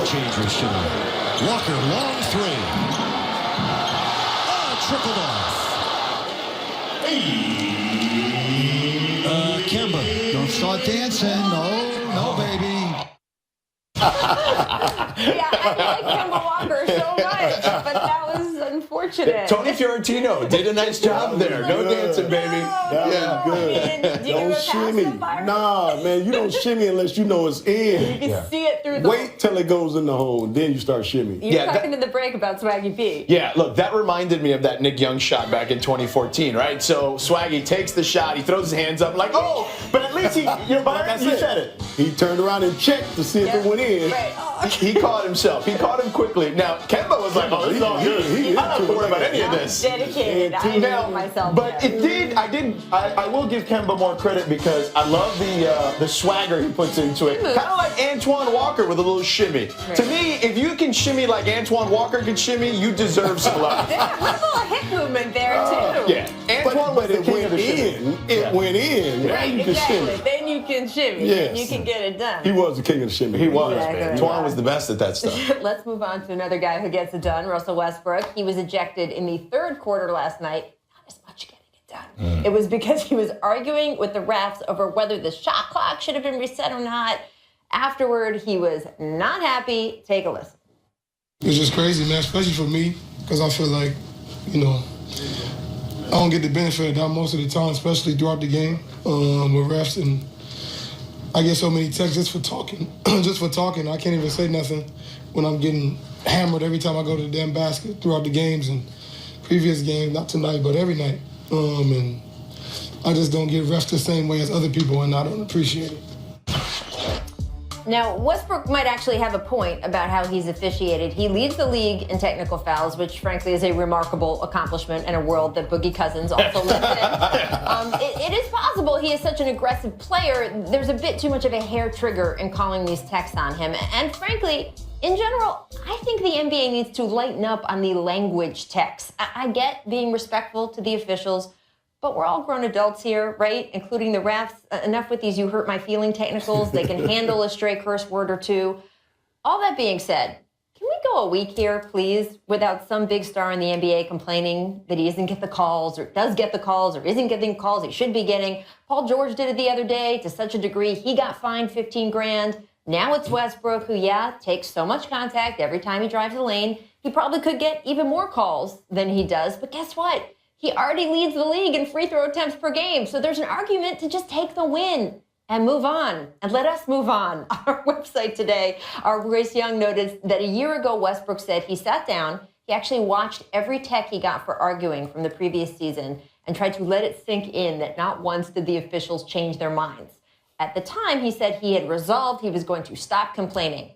Change with Sean. Walker, long three. Trickled off. Kemba. Don't start dancing. No, baby. Yeah, I like Kemba Walker so much, but that was unfortunate. Tony Fiorentino did a nice job there. No dancing, baby. That was good. Don't shimmy. Nah, man, you don't shimmy unless you know it's in. You can see it through the Wait till it goes in the hole, then you start shimmying. You're talking in the break about Swaggy P. Yeah, look, that reminded me of that Nick Young shot back in 2014, right? So Swaggy takes the shot, he throws his hands up like, oh, but at least Byron, you said it. He turned around and checked to see if it went in. Right. Oh. He caught himself. He caught him quickly. Now, Kemba was like, oh, this is all good. I don't have to worry about any of this. Dedicated. I know myself. But I will give Kemba more credit because I love the swagger he puts into it. Kind of like Antoine Walker with a little shimmy. Right. To me, if you can shimmy like Antoine Walker can shimmy, you deserve some love. There's a little hip movement there, too. Yeah. Antoine But it went in. It went in. Right, You can exactly. shimmy. Then you can shimmy. Yes. You can get it done. He was the king of the shimmy. He was, Exactly. man. Antoine was the best at that stuff. Let's move on to another guy who gets it done, Russell Westbrook. He was ejected in the third quarter last night. Not as much getting it done. It was because he was arguing with the refs over whether the shot clock should have been reset or not. Afterward, he was not happy. Take a listen. It's just crazy, man, especially for me, because I feel like, I don't get the benefit of that most of the time, especially throughout the game with refs. And I get so many texts just for talking. Just for talking. I can't even say nothing when I'm getting hammered every time I go to the damn basket throughout the games and previous games, not tonight, but every night. And I just don't get refs the same way as other people, and I don't appreciate it. Now, Westbrook might actually have a point about how he's officiated. He leads the league in technical fouls, which frankly is a remarkable accomplishment in a world that Boogie Cousins also lives in. It is possible he is such an aggressive player. There's a bit too much of a hair trigger in calling these texts on him. And frankly, in general, I think the NBA needs to lighten up on the language texts. I get being respectful to the officials, but we're all grown adults here, right? Including the refs. Enough with these you hurt my feeling technicals. They can handle a stray curse word or two. All that being said, can we go a week here, please, without some big star in the NBA complaining that he doesn't get the calls or does get the calls or isn't getting the calls he should be getting? Paul George did it the other day to such a degree he got fined $15,000. Now it's Westbrook who, takes so much contact every time he drives the lane. He probably could get even more calls than he does, but guess what? He already leads the league in free throw attempts per game, so there's an argument to just take the win and move on, and let us move on. On our website today, our Grace Young noted that a year ago, Westbrook said he sat down, he actually watched every tech he got for arguing from the previous season and tried to let it sink in that not once did the officials change their minds. At the time, he said he had resolved he was going to stop complaining.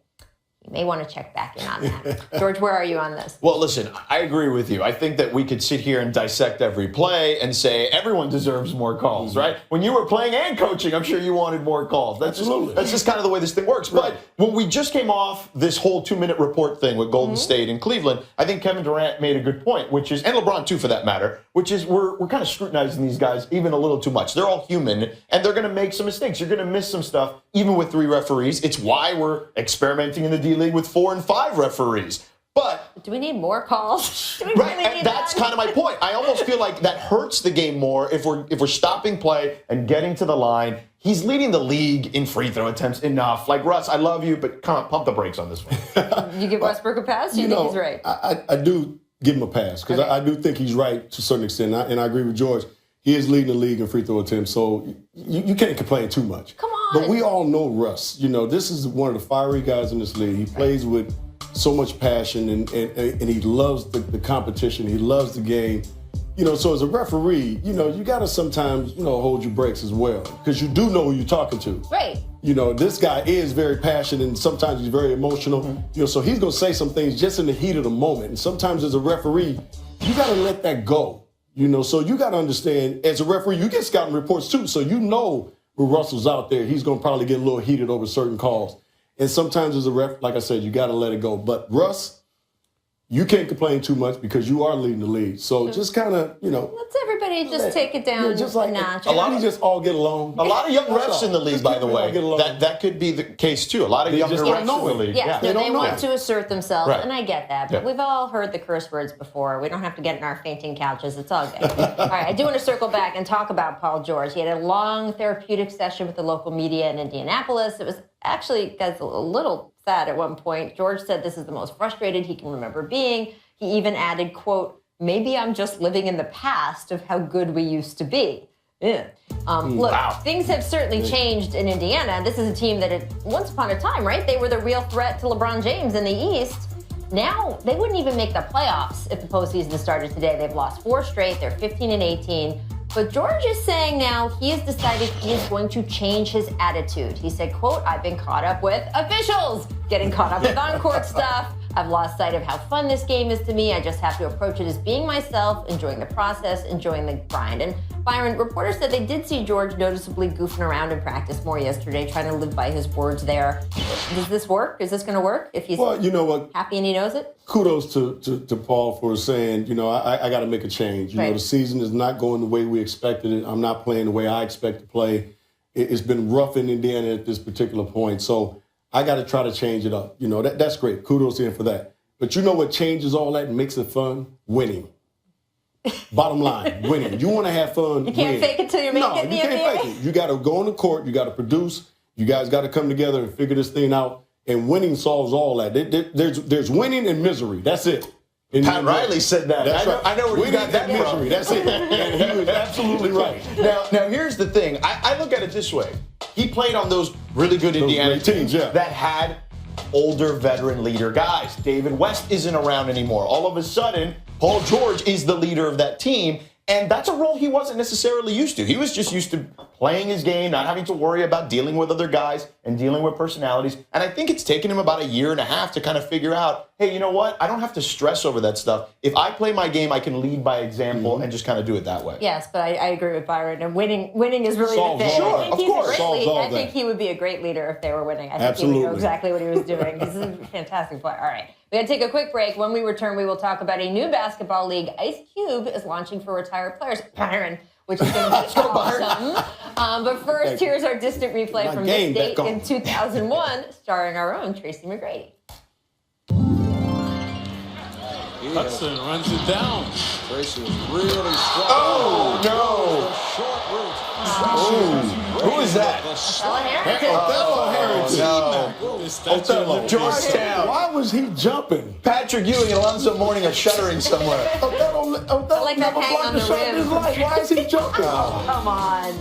You may want to check back in on that. George, where are you on this? Well, listen, I agree with you. I think that we could sit here and dissect every play and say everyone deserves more calls, right? When you were playing and coaching, I'm sure you wanted more calls. That's just kind of the way this thing works. Right. But when we just came off this whole 2-minute report thing with Golden State and Cleveland, I think Kevin Durant made a good point, which is, and LeBron too for that matter, which is we're kind of scrutinizing these guys even a little too much. They're all human, and they're going to make some mistakes. You're going to miss some stuff, even with 3 referees. It's why we're experimenting in the D-League with 4 and 5 referees. But do we need more calls? Do we really need that's kind of my point. I almost feel like that hurts the game more if we're stopping play and getting to the line. He's leading the league in free throw attempts enough. Like, Russ, I love you, but come on, pump the brakes on this one. You give Westbrook a pass? You think he's right? I do give him a pass because I do think he's right to a certain extent, and I agree with George. He is leading the league in free throw attempts, so you can't complain too much. Come on. But we all know Russ. This is one of the fiery guys in this league. He plays with so much passion, and he loves the competition. He loves the game. So as a referee, you got to sometimes, hold your brakes as well because you do know who you're talking to. Right. This guy is very passionate and sometimes he's very emotional. So he's going to say some things just in the heat of the moment. And sometimes as a referee, you got to let that go. So you got to understand, as a referee, you get scouting reports too. So when Russell's out there, he's going to probably get a little heated over certain calls. And sometimes as a ref, like I said, you got to let it go. But Russ, you can't complain too much because you are leading the league. So just kind of, Let's everybody just take it down just a notch. we just all get along. A lot of young That's refs all. in the league, Just by keep the we all way. get along. That could be the case too. A lot of younger just refs don't know in the it. league. Yes, They no, they don't know want it. to assert themselves, Right. and I get that. But Yeah. we've all heard the curse words before. We don't have to get in our fainting couches. It's all good. All right, I do want to circle back and talk about Paul George. He had a long therapeutic session with the local media in Indianapolis. It was actually, guys, a little sad at one point. George said this is the most frustrated he can remember being. He even added, quote, "Maybe I'm just living in the past of how good we used to be." Yeah. Look, things have certainly changed in Indiana. This is a team that once upon a time, right? They were the real threat to LeBron James in the East. Now, they wouldn't even make the playoffs if the postseason started today. They've lost 4 straight. They're 15-18. But George is saying now he has decided he is going to change his attitude. He said, quote, "I've been caught up with officials, getting caught up with on-court stuff. I've lost sight of how fun this game is to me. I just have to approach it as being myself, enjoying the process, enjoying the grind." And Byron, reporters said they did see George noticeably goofing around in practice more yesterday, trying to live by his words there. Does this work? Is this going to work if he's You know what? happy and he knows it? Kudos to Paul for saying, I got to make a change. Right. The season is not going the way we expected it. I'm not playing the way I expect to play. It's been rough in Indiana at this particular point. So I got to try to change it up. That's great. Kudos to him for that. But you know what changes all that and makes it fun? Winning. Bottom line, winning. You want to have fun. You can't fake it till you make it in the you can't NBA. fake it. You got to go on the court. You got to produce. You guys got to come together and figure this thing out. And winning solves all that. There's winning and misery. That's it. Pat Riley said that. That's right. I know where you Winning got that and from. misery. That's it. And he was absolutely right. Now here's the thing. I look at it this way. He played on those really good Indiana great teams, yeah. that had older veteran leader guys. David West isn't around anymore. All of a sudden, Paul George is the leader of that team. And that's a role he wasn't necessarily used to. He was just used to playing his game, not having to worry about dealing with other guys and dealing with personalities. And I think it's taken him about 1.5 years to kind of figure out, hey, you know what? I don't have to stress over that stuff. If I play my game, I can lead by example and just kind of do it that way. Yes, but I agree with Byron. And winning is really Solves the thing. all I think that. he's Of course. a great Solves leader. all I think that. he would be a great leader if they were winning. I think he would Absolutely. know exactly what he was doing. This is a fantastic player. All right. We got to take a quick break. When we return, we will talk about a new basketball league. Ice Cube is launching for retired players. Byron, which is going to be awesome. But first, here's our distant replay My from game this date back on. in 2001, starring our own Tracy McGrady. Hudson runs it down. Tracy is really strong. Oh, no. Short route. Who is that? Ellen Harrington. Othello Harrington. No. Othello. Georgetown. Why was he jumping? Patrick Ewing and Alonzo Mourning are shuddering somewhere. Othello like that never hang blocked on the the shot in his rim. life. Why is he jumping? Come on.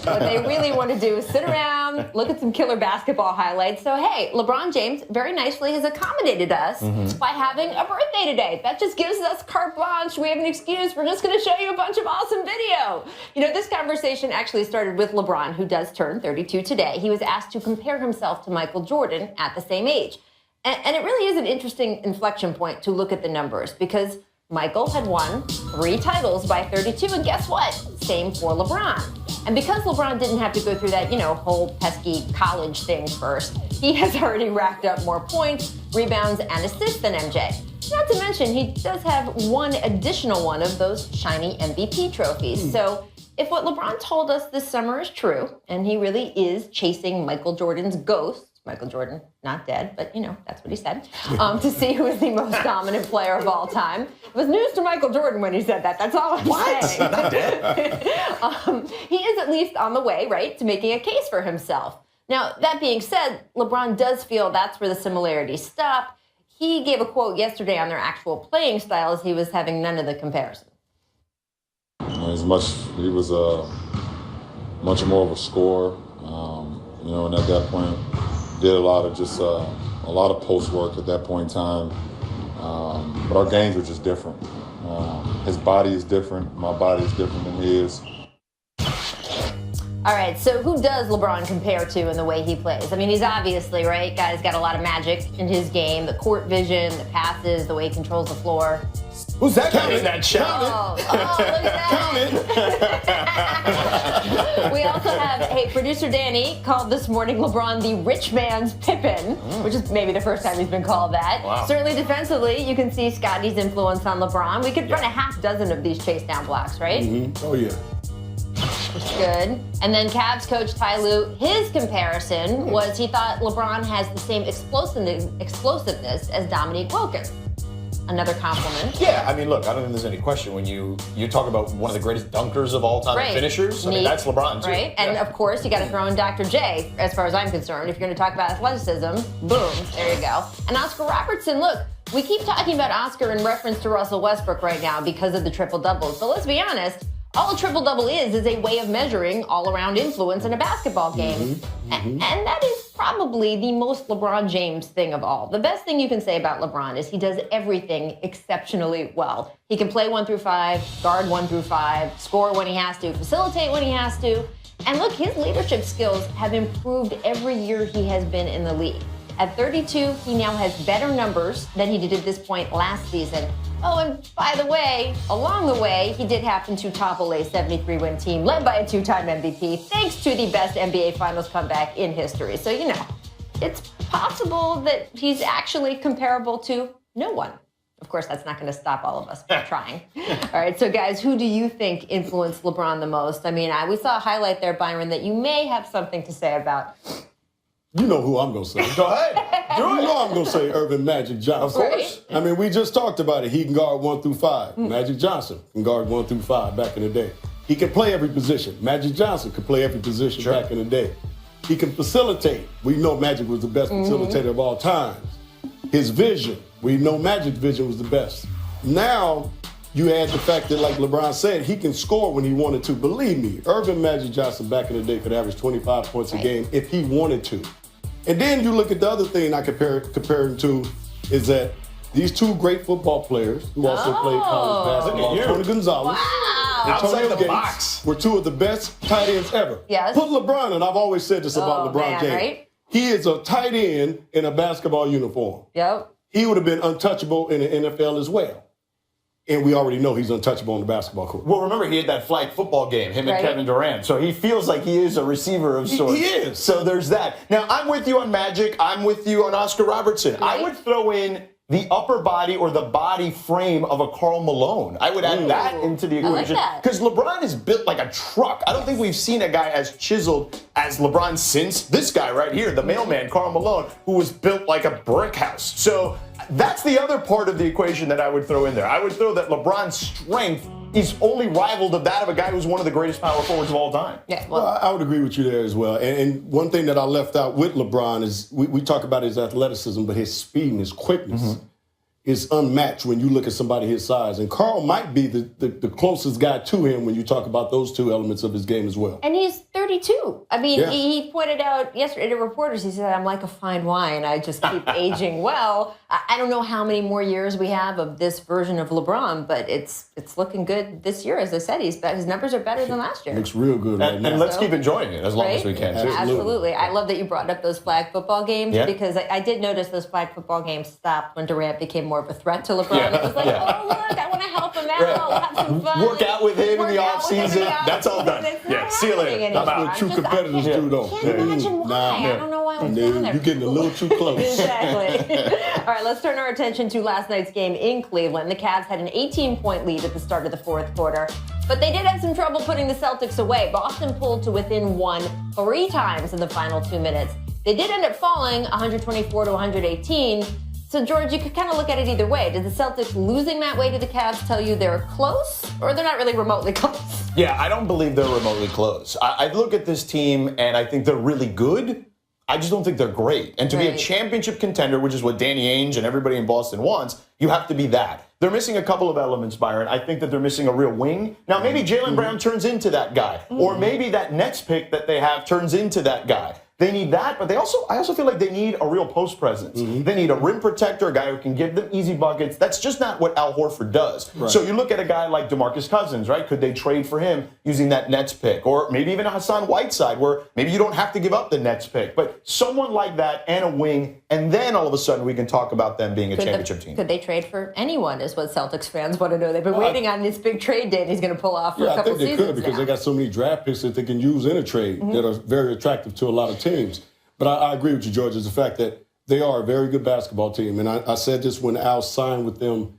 What they really want to do is sit around, look at some killer basketball highlights. So, hey, LeBron James very nicely has accommodated us by having a birthday today. That just gives us carte blanche. We have an excuse. We're just going to show you a bunch of awesome video. This conversation actually started with LeBron, who does turn 32 today. He was asked to compare himself to Michael Jordan at the same age. And it really is an interesting inflection point to look at the numbers because Michael had won 3 titles by 32, and guess what? Same for LeBron. And because LeBron didn't have to go through that, whole pesky college thing first, he has already racked up more points, rebounds, and assists than MJ. Not to mention, he does have one additional one of those shiny MVP trophies. So if what LeBron told us this summer is true, and he really is chasing Michael Jordan's ghost, Michael Jordan, not dead, but that's what he said, to see who is the most dominant player of all time. It was news to Michael Jordan when he said that. That's all I'm saying. Not dead. He is at least on the way, right, to making a case for himself. Now, that being said, LeBron does feel that's where the similarities stop. He gave a quote yesterday on their actual playing styles. He was having none of the comparison. He was much more of a scorer, and at that point, did a lot of post work at that point in time. But our games were just different. His body is different. My body is different than his. All right, so who does LeBron compare to in the way he plays? I mean, he's obviously, right, guy's got a lot of magic in his game, the court vision, the passes, the way he controls the floor. Who's that guy Count in it. that shot? Oh, look at that. We also have, producer Danny called this morning LeBron the rich man's Pippen, which is maybe the first time he's been called that. Wow. Certainly defensively, you can see Scotty's influence on LeBron. We could run a half dozen of these chase down blocks, right? Mm-hmm. Oh, yeah. Good. And then Cavs coach Ty Lue, his comparison was he thought LeBron has the same explosiveness as Dominique Wilkins. Another compliment. Yeah, I mean, look, I don't think there's any question when you talk about one of the greatest dunkers of all time, Right. finishers. I mean, that's LeBron, too. Right, and of course, you got to throw in Dr. J, as far as I'm concerned. If you're going to talk about athleticism, boom, there you go. And Oscar Robertson, look, we keep talking about Oscar in reference to Russell Westbrook right now because of the triple-doubles. But let's be honest, all a triple-double is a way of measuring all-around influence in a basketball game. And that is probably the most LeBron James thing of all. The best thing you can say about LeBron is he does everything exceptionally well. He can play 1 through 5, guard 1 through 5, score when he has to, facilitate when he has to. And look, his leadership skills have improved every year he has been in the league. At 32, he now has better numbers than he did at this point last season. Oh, and by the way, along the way, he did happen to topple a 73-win team led by a 2-time MVP, thanks to the best NBA Finals comeback in history. So, you know, it's possible that he's actually comparable to no one. Of course, that's not going to stop all of us from trying. All right, so guys, who do you think influenced LeBron the most? I mean, we saw a highlight there, Byron, that you may have something to say about. You know who I'm going to say. Go ahead. Do You it. know I'm going to say Irvin Magic Johnson. Of course. I mean, we just talked about it. He can guard 1 through 5. Magic Johnson can guard 1 through 5 back in the day. He can play every position. Magic Johnson could play every position back in the day. He can facilitate. We know Magic was the best facilitator of all times. His vision. We know Magic's vision was the best. Now, you add the fact that, like LeBron said, he can score when he wanted to. Believe me, Irvin Magic Johnson back in the day could average 25 points a game if he wanted to. And then you look at the other thing I compare him to is that these two great football players who also played college basketball, Look at you. Tony Gonzalez, Wow. Outside Antonio the Gates, box. were two of the best tight ends ever. Yes. Put LeBron, and I've always said this about LeBron man, James. right? He is a tight end in a basketball uniform. Yep. He would have been untouchable in the NFL as well. And we already know he's untouchable on the basketball court. Well, remember, he had that flag football game, him Right. and Kevin Durant. So he feels like he is a receiver of sorts. He is. So there's that. Now, I'm with you on Magic. I'm with you on Oscar Robertson. I Right. would throw in the upper body or the body frame of a Karl Malone. I would add that into the I like equation. that. Because LeBron is built like a truck. I don't think we've seen a guy as chiseled as LeBron since this guy right here, the mailman, Karl Malone, who was built like a brick house. So that's the other part of the equation that I would throw in there. I would throw that LeBron's strength is only rivaled of that of a guy who's one of the greatest power forwards of all time. Yeah. Well, I would agree with you there as well. And one thing that I left out with LeBron is we talk about his athleticism, but his speed and his quickness is unmatched when you look at somebody his size. And Karl might be the closest guy to him when you talk about those two elements of his game as well. And he's 32. I mean, Yeah. he pointed out yesterday to reporters, he said, I'm like a fine wine. I just keep aging well. I don't know how many more years we have of this version of LeBron, but it's looking good this year. As I said, his numbers are better than last year. Looks real good right now. And let's So- keep enjoying it as long as Right? we can, too. Absolutely. I love that you brought up those flag football games Yeah. because I did notice those flag football games stopped when Durant became more of a threat to LeBron. Yeah. It was like, Yeah. oh, look, I want to help him out. We'll have some fun. Work out with him in the Work out with him in offseason. the That's all offseason. done. It's Yeah, not see you later. happening I'm out. anymore. That's what I true competitors can't- do, though. I can't imagine why. Nah. I don't know why we've Dude, done you're getting a little too close. Exactly. All right, let's turn our attention to last night's game in Cleveland. The Cavs had an 18-point lead at the start of the fourth quarter, but they did have some trouble putting the Celtics away. Boston pulled to within one 3 times in the final 2 minutes. They did end up falling 124 to 118. So, George, you could kind of look at it either way. Did the Celtics losing that way to the Cavs tell you they're close, or they're not really remotely close? Yeah, I don't believe they're remotely close. I look at this team and I think they're really good. I just don't think they're great. And to be a Right. championship contender, which is what Danny Ainge and everybody in Boston wants, you have to be that. They're missing a couple of elements, Byron. I think that they're missing a real wing. Now, maybe Jaylen Brown turns into that guy. Or maybe that next pick that they have turns into that guy. They need that, but I also feel like they need a real post presence. They need a rim protector, a guy who can give them easy buckets. That's just not what Al Horford does. Right. So you look at a guy like DeMarcus Cousins, right? Could they trade for him using that Nets pick? Or maybe even a Hassan Whiteside, where maybe you don't have to give up the Nets pick. But someone like that and a wing, and then all of a sudden we can talk about them being a championship team. Could they trade for anyone is what Celtics fans want to know. They've been waiting on this big trade date he's going to pull off for a couple seasons. I think they could because they got so many draft picks that they can use in a trade that are very attractive to a lot of teams. But I agree with you, George, is the fact that they are a very good basketball team. And I said this when Al signed with them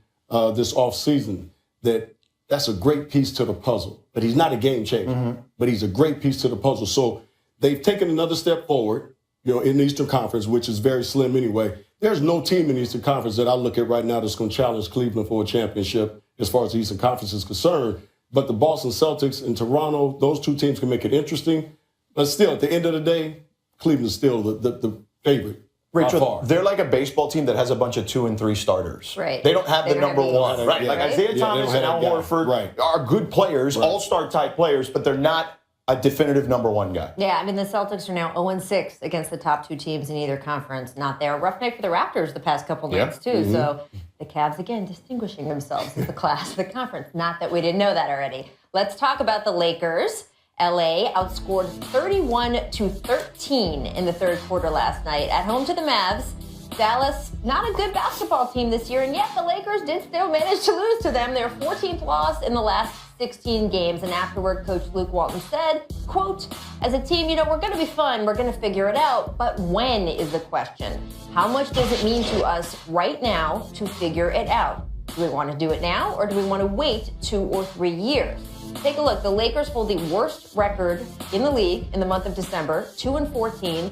this offseason, that's a great piece to the puzzle. But he's not a game changer, but he's a great piece to the puzzle. So they've taken another step forward, in the Eastern Conference, which is very slim anyway. There's no team in the Eastern Conference that I look at right now that's going to challenge Cleveland for a championship as far as the Eastern Conference is concerned. But the Boston Celtics and Toronto, those two teams can make it interesting. But still, at the end of the day, Cleveland's still the favorite. Rachel, they're like a baseball team that has a bunch of 2 and 3 starters. Right. They don't have the number one. Right. Yeah. Like Isaiah Thomas and Al Horford are good players, all-star type players, but they're not a definitive number one guy. Yeah, I mean, the Celtics are now 0-6 against the top 2 teams in either conference. Not there. Rough night for the Raptors the past couple nights, too. So the Cavs, again, distinguishing themselves as the class of the conference. Not that we didn't know that already. Let's talk about the Lakers. LA outscored 31-13 in the third quarter last night. At home to the Mavs, Dallas, not a good basketball team this year, and yet the Lakers did still manage to lose to them. Their 14th loss in the last 16 games. And afterward, Coach Luke Walton said, quote, as a team, we're going to be fun. We're going to figure it out. But when is the question? How much does it mean to us right now to figure it out? Do we want to do it now, or do we want to wait 2 or 3 years? Take a look. The Lakers hold the worst record in the league in the month of December, 2-14.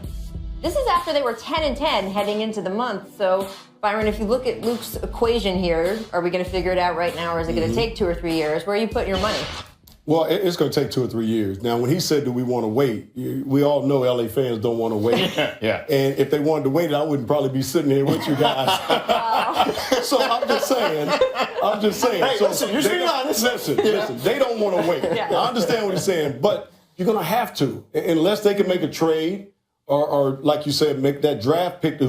This is after they were 10-10 heading into the month. So, Byron, if you look at Luke's equation here, are we going to figure it out right now, or is it going to take 2 or 3 years? Where are you putting your money? Well, it's going to take 2 or 3 years. Now, when he said, do we want to wait, we all know LA fans don't want to wait. Yeah. And if they wanted to wait, I wouldn't probably be sitting here with you guys. So I'm just saying. Hey, so listen, you're being honest. Listen, they don't want to wait. Yeah. I understand what he's saying, but you're going to have to. Unless they can make a trade or like you said, make that draft pick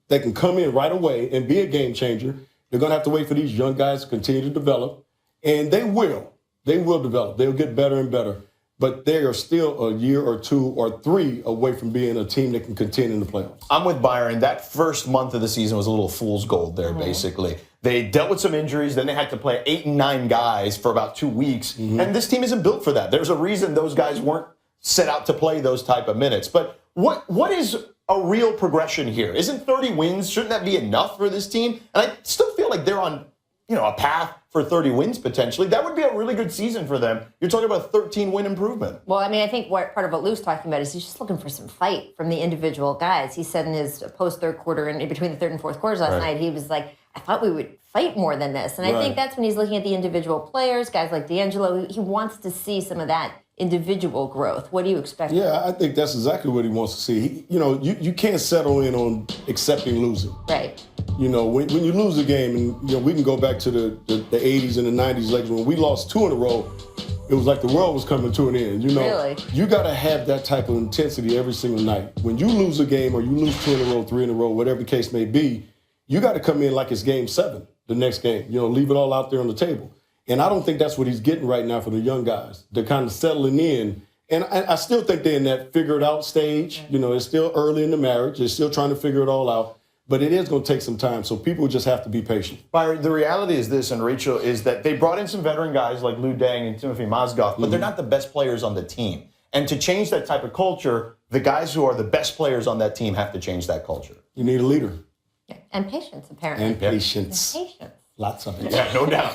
that can come in right away and be a game changer. They're going to have to wait for these young guys to continue to develop. And they will. They will develop. They'll get better and better. But they are still a year or 2 or 3 away from being a team that can contend in the playoffs. I'm with Byron. That first month of the season was a little fool's gold there, basically. They dealt with some injuries. Then they had to play 8 and 9 guys for about 2 weeks. And this team isn't built for that. There's a reason those guys weren't set out to play those type of minutes. But what is a real progression here? Isn't 30 wins, shouldn't that be enough for this team? And I still feel like they're on a path for 30 wins potentially. That would be a really good season for them. You're talking about a 13-win improvement. Well, I mean, I think part of what Lou's talking about is he's just looking for some fight from the individual guys. He said in his post-third quarter and in between the third and fourth quarters last night, he was like, I thought we would fight more than this. And I think that's when he's looking at the individual players, guys like D'Angelo. He wants to see some of that individual growth. What do you expect? Yeah, I think that's exactly what he wants to see. You can't settle in on accepting losing. Right. When you lose a game, and we can go back to the 80s and the 90s, like when we lost 2 in a row, it was like the world was coming to an end. Really? You got to have that type of intensity every single night. When you lose a game or you lose 2 in a row, 3 in a row, whatever the case may be, you got to come in like it's game 7, the next game. Leave it all out there on the table. And I don't think that's what he's getting right now for the young guys. They're kind of settling in. And I still think they're in that figure it out stage. It's still early in the marriage. They're still trying to figure it all out. But it is going to take some time, so people just have to be patient. Byron, the reality is this, and Rachel, is that they brought in some veteran guys like Lou Deng and Timothy Mozgov, but they're not the best players on the team. And to change that type of culture, the guys who are the best players on that team have to change that culture. You need a leader. Yeah. And patience, apparently. And patience. And patience. Lots of it. Yeah, no doubt.